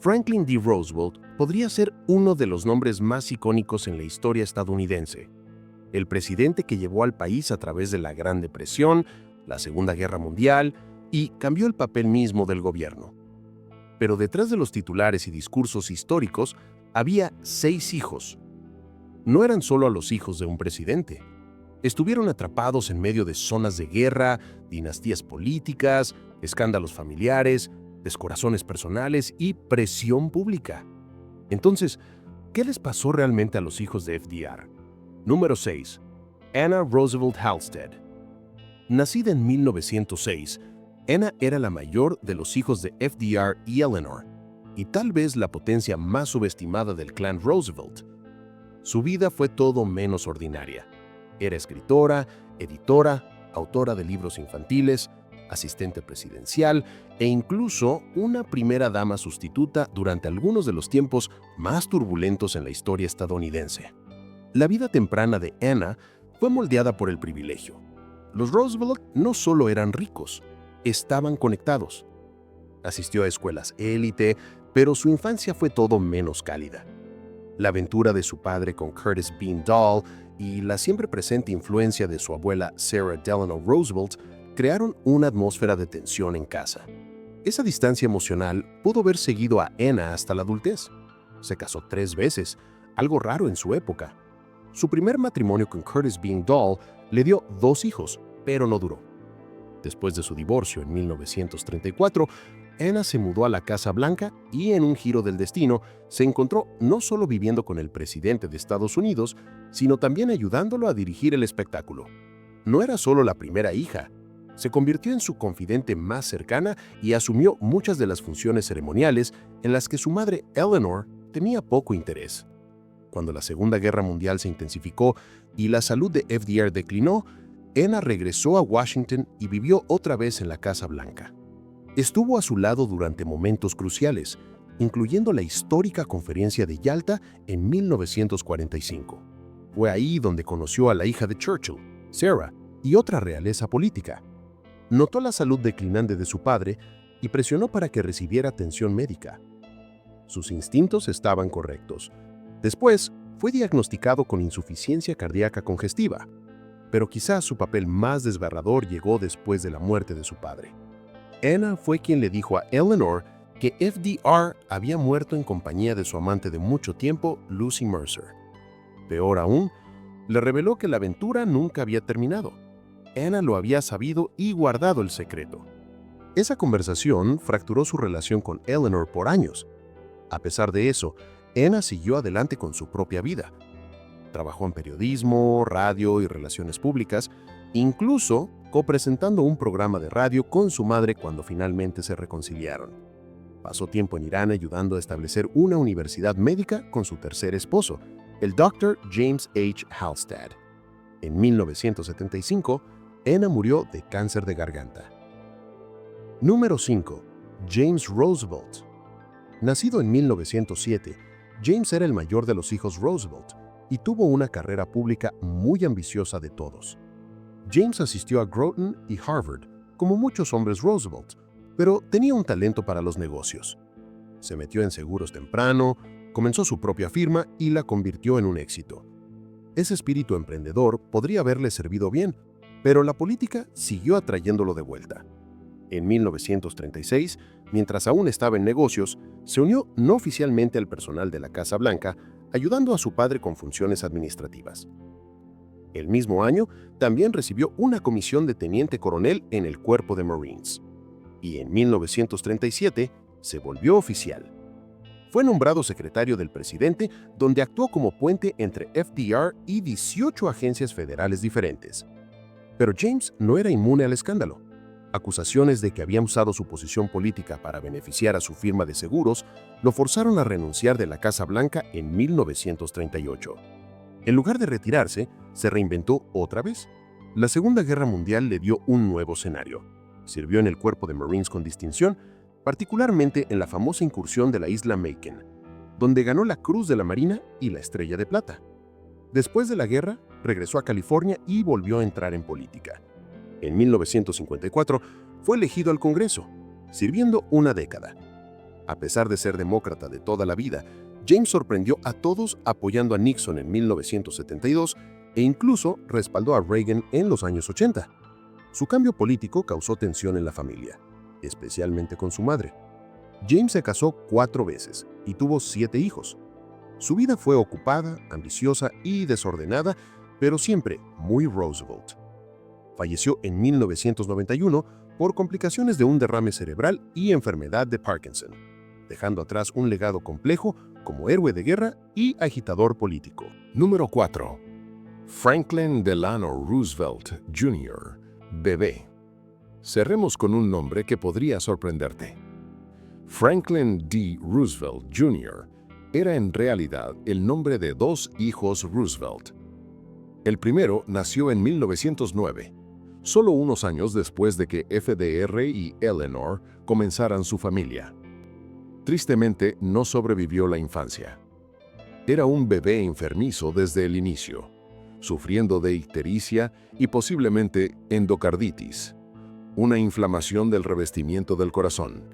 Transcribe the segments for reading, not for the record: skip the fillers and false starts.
Franklin D. Roosevelt podría ser uno de los nombres más icónicos en la historia estadounidense. El presidente que llevó al país a través de la Gran Depresión, la Segunda Guerra Mundial y cambió el papel mismo del gobierno. Pero detrás de los titulares y discursos históricos había 6 hijos. No eran solo los hijos de un presidente. Estuvieron atrapados en medio de zonas de guerra, dinastías políticas, escándalos familiares, descorazones personales y presión pública. Entonces, ¿qué les pasó realmente a los hijos de FDR? Número 6. Anna Roosevelt Halstead. Nacida en 1906, Anna era la mayor de los hijos de FDR y Eleanor, y tal vez la potencia más subestimada del clan Roosevelt. Su vida fue todo menos ordinaria. Era escritora, editora, autora de libros infantiles, asistente presidencial e incluso una primera dama sustituta durante algunos de los tiempos más turbulentos en la historia estadounidense. La vida temprana de Anna fue moldeada por el privilegio. Los Roosevelt no solo eran ricos, estaban conectados. Asistió a escuelas élite, pero su infancia fue todo menos cálida. La aventura de su padre con Curtis Bean Dahl y la siempre presente influencia de su abuela Sarah Delano Roosevelt crearon una atmósfera de tensión en casa. Esa distancia emocional pudo haber seguido a Anna hasta la adultez. Se casó 3 veces, algo raro en su época. Su primer matrimonio con Curtis Bean Dahl le dio 2 hijos, pero no duró. Después de su divorcio en 1934, Anna se mudó a la Casa Blanca y, en un giro del destino, se encontró no solo viviendo con el presidente de Estados Unidos, sino también ayudándolo a dirigir el espectáculo. No era solo la primera hija. Se convirtió en su confidente más cercana y asumió muchas de las funciones ceremoniales en las que su madre Eleanor tenía poco interés. Cuando la Segunda Guerra Mundial se intensificó y la salud de FDR declinó, Anna regresó a Washington y vivió otra vez en la Casa Blanca. Estuvo a su lado durante momentos cruciales, incluyendo la histórica Conferencia de Yalta en 1945. Fue ahí donde conoció a la hija de Churchill, Sarah, y otra realeza política. Notó la salud declinante de su padre y presionó para que recibiera atención médica. Sus instintos estaban correctos. Después, fue diagnosticado con insuficiencia cardíaca congestiva, pero quizás su papel más desgarrador llegó después de la muerte de su padre. Anna fue quien le dijo a Eleanor que FDR había muerto en compañía de su amante de mucho tiempo, Lucy Mercer. Peor aún, le reveló que la aventura nunca había terminado. Anna lo había sabido y guardado el secreto. Esa conversación fracturó su relación con Eleanor por años. A pesar de eso, Anna siguió adelante con su propia vida. Trabajó en periodismo, radio y relaciones públicas, incluso copresentando un programa de radio con su madre cuando finalmente se reconciliaron. Pasó tiempo en Irán ayudando a establecer una universidad médica con su tercer esposo, el Dr. James H. Halstead. En 1975, Anna murió de cáncer de garganta. Número 5. James Roosevelt. Nacido en 1907, James era el mayor de los hijos Roosevelt y tuvo una carrera pública muy ambiciosa de todos. James asistió a Groton y Harvard, como muchos hombres Roosevelt, pero tenía un talento para los negocios. Se metió en seguros temprano, comenzó su propia firma y la convirtió en un éxito. Ese espíritu emprendedor podría haberle servido bien, pero la política siguió atrayéndolo de vuelta. En 1936, mientras aún estaba en negocios, se unió no oficialmente al personal de la Casa Blanca, ayudando a su padre con funciones administrativas. El mismo año, también recibió una comisión de teniente coronel en el Cuerpo de Marines. Y en 1937 se volvió oficial. Fue nombrado secretario del presidente, donde actuó como puente entre FDR y 18 agencias federales diferentes. Pero James no era inmune al escándalo. Acusaciones de que había usado su posición política para beneficiar a su firma de seguros lo forzaron a renunciar de la Casa Blanca en 1938. En lugar de retirarse, se reinventó otra vez. La Segunda Guerra Mundial le dio un nuevo escenario. Sirvió en el Cuerpo de Marines con distinción, particularmente en la famosa incursión de la isla Makin, donde ganó la Cruz de la Marina y la Estrella de Plata. Después de la guerra, regresó a California y volvió a entrar en política. En 1954 fue elegido al Congreso, sirviendo una década. A pesar de ser demócrata de toda la vida, James sorprendió a todos apoyando a Nixon en 1972 e incluso respaldó a Reagan en los años 80. Su cambio político causó tensión en la familia, especialmente con su madre. James se casó 4 veces y tuvo 7 hijos. Su vida fue ocupada, ambiciosa y desordenada, pero siempre muy Roosevelt. Falleció en 1991 por complicaciones de un derrame cerebral y enfermedad de Parkinson, dejando atrás un legado complejo como héroe de guerra y agitador político. Número 4. Franklin Delano Roosevelt Jr., bebé. Cerremos con un nombre que podría sorprenderte. Franklin D. Roosevelt Jr. era en realidad el nombre de 2 hijos Roosevelt. El primero nació en 1909, solo unos años después de que FDR y Eleanor comenzaran su familia. Tristemente, no sobrevivió la infancia. Era un bebé enfermizo desde el inicio, sufriendo de ictericia y posiblemente endocarditis, una inflamación del revestimiento del corazón.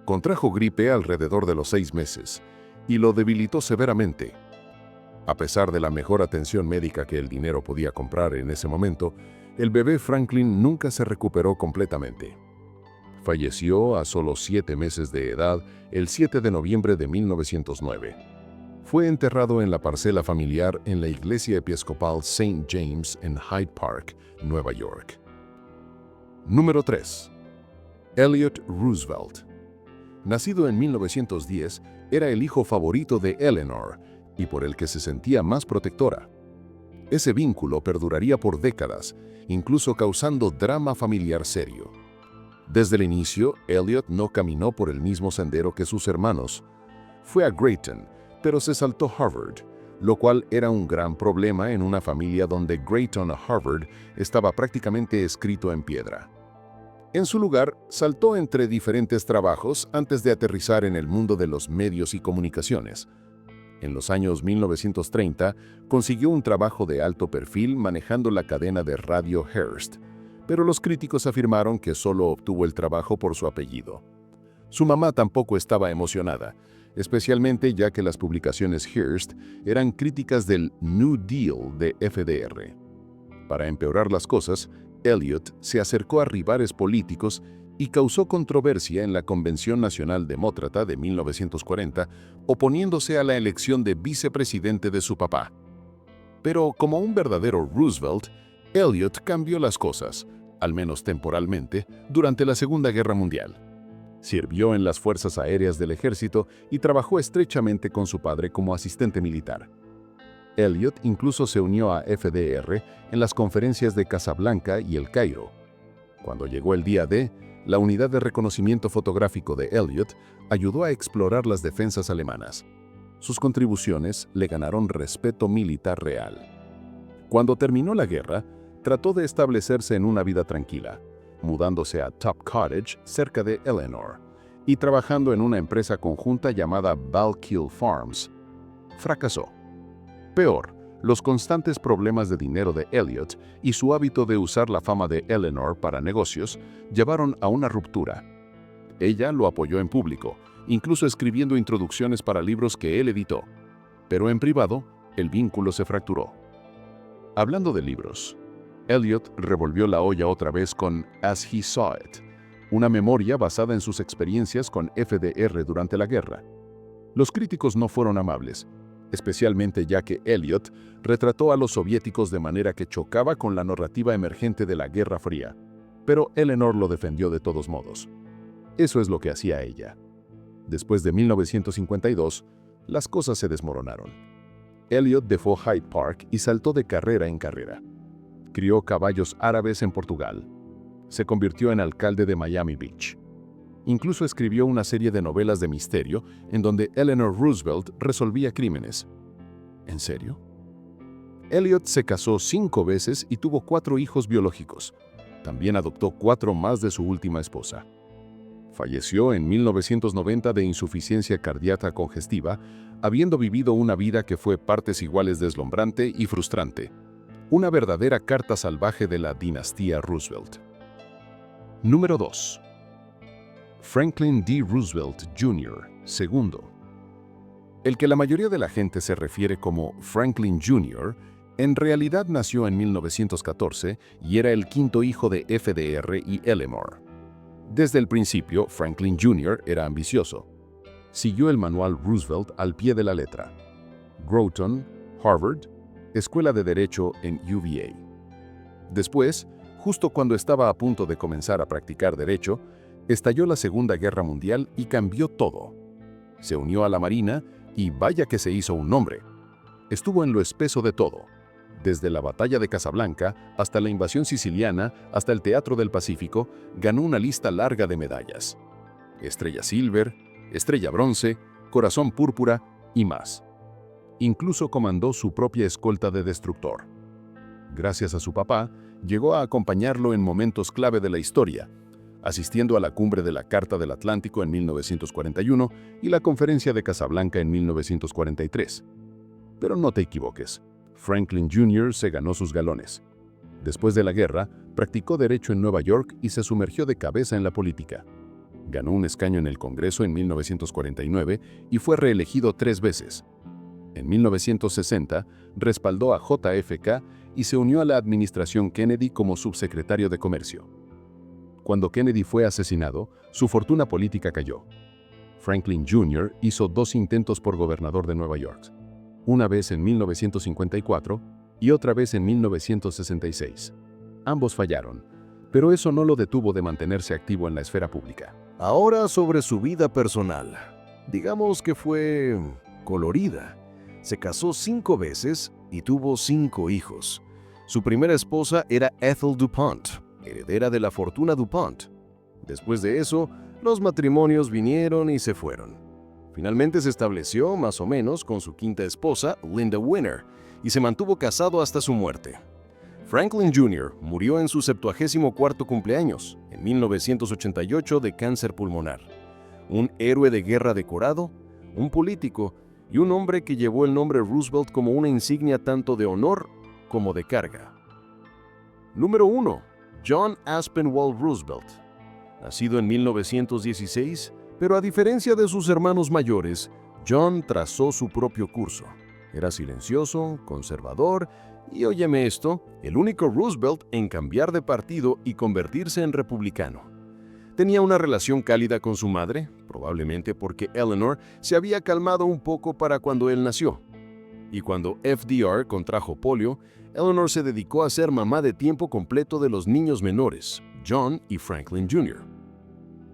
Contrajo gripe alrededor de los 6 meses y lo debilitó severamente. A pesar de la mejor atención médica que el dinero podía comprar en ese momento, el bebé Franklin nunca se recuperó completamente. Falleció a solo 7 meses de edad el 7 de noviembre de 1909. Fue enterrado en la parcela familiar en la iglesia episcopal St. James en Hyde Park, Nueva York. Número 3. Elliot Roosevelt. Nacido en 1910, era el hijo favorito de Eleanor y por el que se sentía más protectora. Ese vínculo perduraría por décadas, incluso causando drama familiar serio. Desde el inicio, Elliot no caminó por el mismo sendero que sus hermanos. Fue a Grayton, pero se saltó Harvard, lo cual era un gran problema en una familia donde Grayton a Harvard estaba prácticamente escrito en piedra. En su lugar, saltó entre diferentes trabajos antes de aterrizar en el mundo de los medios y comunicaciones. En los años 1930, consiguió un trabajo de alto perfil manejando la cadena de radio Hearst, pero los críticos afirmaron que solo obtuvo el trabajo por su apellido. Su mamá tampoco estaba emocionada, especialmente ya que las publicaciones Hearst eran críticas del New Deal de FDR. Para empeorar las cosas, Elliot se acercó a rivales políticos y causó controversia en la Convención Nacional Demócrata de 1940, oponiéndose a la elección de vicepresidente de su papá. Pero como un verdadero Roosevelt, Elliot cambió las cosas, al menos temporalmente, durante la Segunda Guerra Mundial. Sirvió en las Fuerzas Aéreas del Ejército y trabajó estrechamente con su padre como asistente militar. Elliot incluso se unió a FDR en las conferencias de Casablanca y El Cairo. Cuando llegó el día D, la unidad de reconocimiento fotográfico de Elliot ayudó a explorar las defensas alemanas. Sus contribuciones le ganaron respeto militar real. Cuando terminó la guerra, trató de establecerse en una vida tranquila, mudándose a Top Cottage, cerca de Eleanor, y trabajando en una empresa conjunta llamada Valkill Farms. Fracasó. Peor, los constantes problemas de dinero de Elliot y su hábito de usar la fama de Eleanor para negocios llevaron a una ruptura. Ella lo apoyó en público, incluso escribiendo introducciones para libros que él editó. Pero en privado, el vínculo se fracturó. Hablando de libros, Elliot revolvió la olla otra vez con As He Saw It, una memoria basada en sus experiencias con FDR durante la guerra. Los críticos no fueron amables, especialmente ya que Elliot retrató a los soviéticos de manera que chocaba con la narrativa emergente de la Guerra Fría, pero Eleanor lo defendió de todos modos. Eso es lo que hacía ella. Después de 1952, las cosas se desmoronaron. Elliot dejó Hyde Park y saltó de carrera en carrera. Crió caballos árabes en Portugal. Se convirtió en alcalde de Miami Beach. Incluso escribió una serie de novelas de misterio en donde Eleanor Roosevelt resolvía crímenes. ¿En serio? Elliot se casó 5 veces y tuvo 4 hijos biológicos. También adoptó 4 más de su última esposa. Falleció en 1990 de insuficiencia cardíaca congestiva, habiendo vivido una vida que fue partes iguales deslumbrante y frustrante. Una verdadera carta salvaje de la dinastía Roosevelt. Número 2. Franklin D. Roosevelt Jr., segundo. El que la mayoría de la gente se refiere como Franklin Jr., en realidad nació en 1914 y era el quinto hijo de FDR y Eleanor. Desde el principio, Franklin Jr. era ambicioso. Siguió el manual Roosevelt al pie de la letra. Groton, Harvard, Escuela de Derecho en UVA. Después, justo cuando estaba a punto de comenzar a practicar derecho, estalló la Segunda Guerra Mundial y cambió todo. Se unió a la Marina y vaya que se hizo un nombre. Estuvo en lo espeso de todo, desde la Batalla de Casablanca hasta la invasión siciliana, hasta el Teatro del Pacífico, ganó una lista larga de medallas. Estrella Silver, Estrella Bronce, Corazón Púrpura y más. Incluso comandó su propia escolta de destructor. Gracias a su papá, llegó a acompañarlo en momentos clave de la historia, asistiendo a la cumbre de la Carta del Atlántico en 1941 y la Conferencia de Casablanca en 1943. Pero no te equivoques, Franklin Jr. se ganó sus galones. Después de la guerra, practicó derecho en Nueva York y se sumergió de cabeza en la política. Ganó un escaño en el Congreso en 1949 y fue reelegido 3 veces. En 1960, respaldó a JFK y se unió a la administración Kennedy como subsecretario de Comercio. Cuando Kennedy fue asesinado, su fortuna política cayó. Franklin Jr. hizo 2 intentos por gobernador de Nueva York, una vez en 1954 y otra vez en 1966. Ambos fallaron, pero eso no lo detuvo de mantenerse activo en la esfera pública. Ahora sobre su vida personal. Digamos que fue colorida. Se casó 5 veces y tuvo 5 hijos. Su primera esposa era Ethel DuPont, heredera de la fortuna DuPont. Después de eso, los matrimonios vinieron y se fueron. Finalmente se estableció, más o menos, con su quinta esposa, Linda Winner, y se mantuvo casado hasta su muerte. Franklin Jr. murió en su 74º cumpleaños, en 1988, de cáncer pulmonar. Un héroe de guerra decorado, un político y un hombre que llevó el nombre Roosevelt como una insignia tanto de honor como de carga. Número 1. John Aspinwall Roosevelt. Nacido en 1916, pero a diferencia de sus hermanos mayores, John trazó su propio curso. Era silencioso, conservador y, óyeme esto, el único Roosevelt en cambiar de partido y convertirse en republicano. Tenía una relación cálida con su madre, probablemente porque Eleanor se había calmado un poco para cuando él nació. Y cuando FDR contrajo polio, Eleanor se dedicó a ser mamá de tiempo completo de los niños menores, John y Franklin Jr.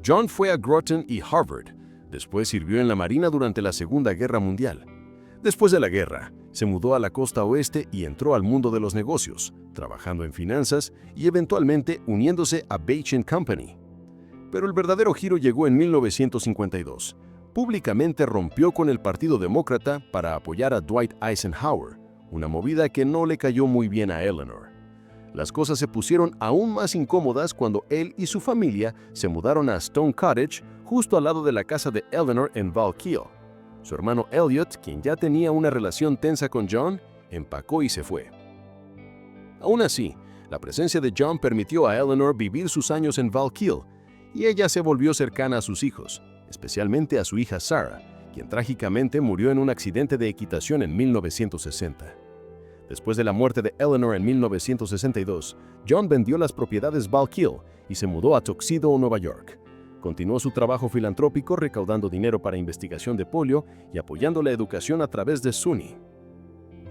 John fue a Groton y Harvard. Después sirvió en la Marina durante la Segunda Guerra Mundial. Después de la guerra, se mudó a la costa oeste y entró al mundo de los negocios, trabajando en finanzas y eventualmente uniéndose a Bache & Company. Pero el verdadero giro llegó en 1952. Públicamente rompió con el Partido Demócrata para apoyar a Dwight Eisenhower, una movida que no le cayó muy bien a Eleanor. Las cosas se pusieron aún más incómodas cuando él y su familia se mudaron a Stone Cottage, justo al lado de la casa de Eleanor en Valkill. Su hermano Elliot, quien ya tenía una relación tensa con John, empacó y se fue. Aún así, la presencia de John permitió a Eleanor vivir sus años en Valkill, y ella se volvió cercana a sus hijos, especialmente a su hija Sarah, quien trágicamente murió en un accidente de equitación en 1960. Después de la muerte de Eleanor en 1962, John vendió las propiedades Valkill y se mudó a Tuxedo, Nueva York. Continuó su trabajo filantrópico recaudando dinero para investigación de polio y apoyando la educación a través de SUNY.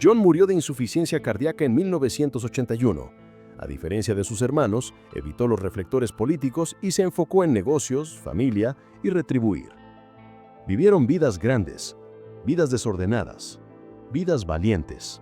John murió de insuficiencia cardíaca en 1981. A diferencia de sus hermanos, evitó los reflectores políticos y se enfocó en negocios, familia y retribuir. Vivieron vidas grandes, vidas desordenadas, vidas valientes.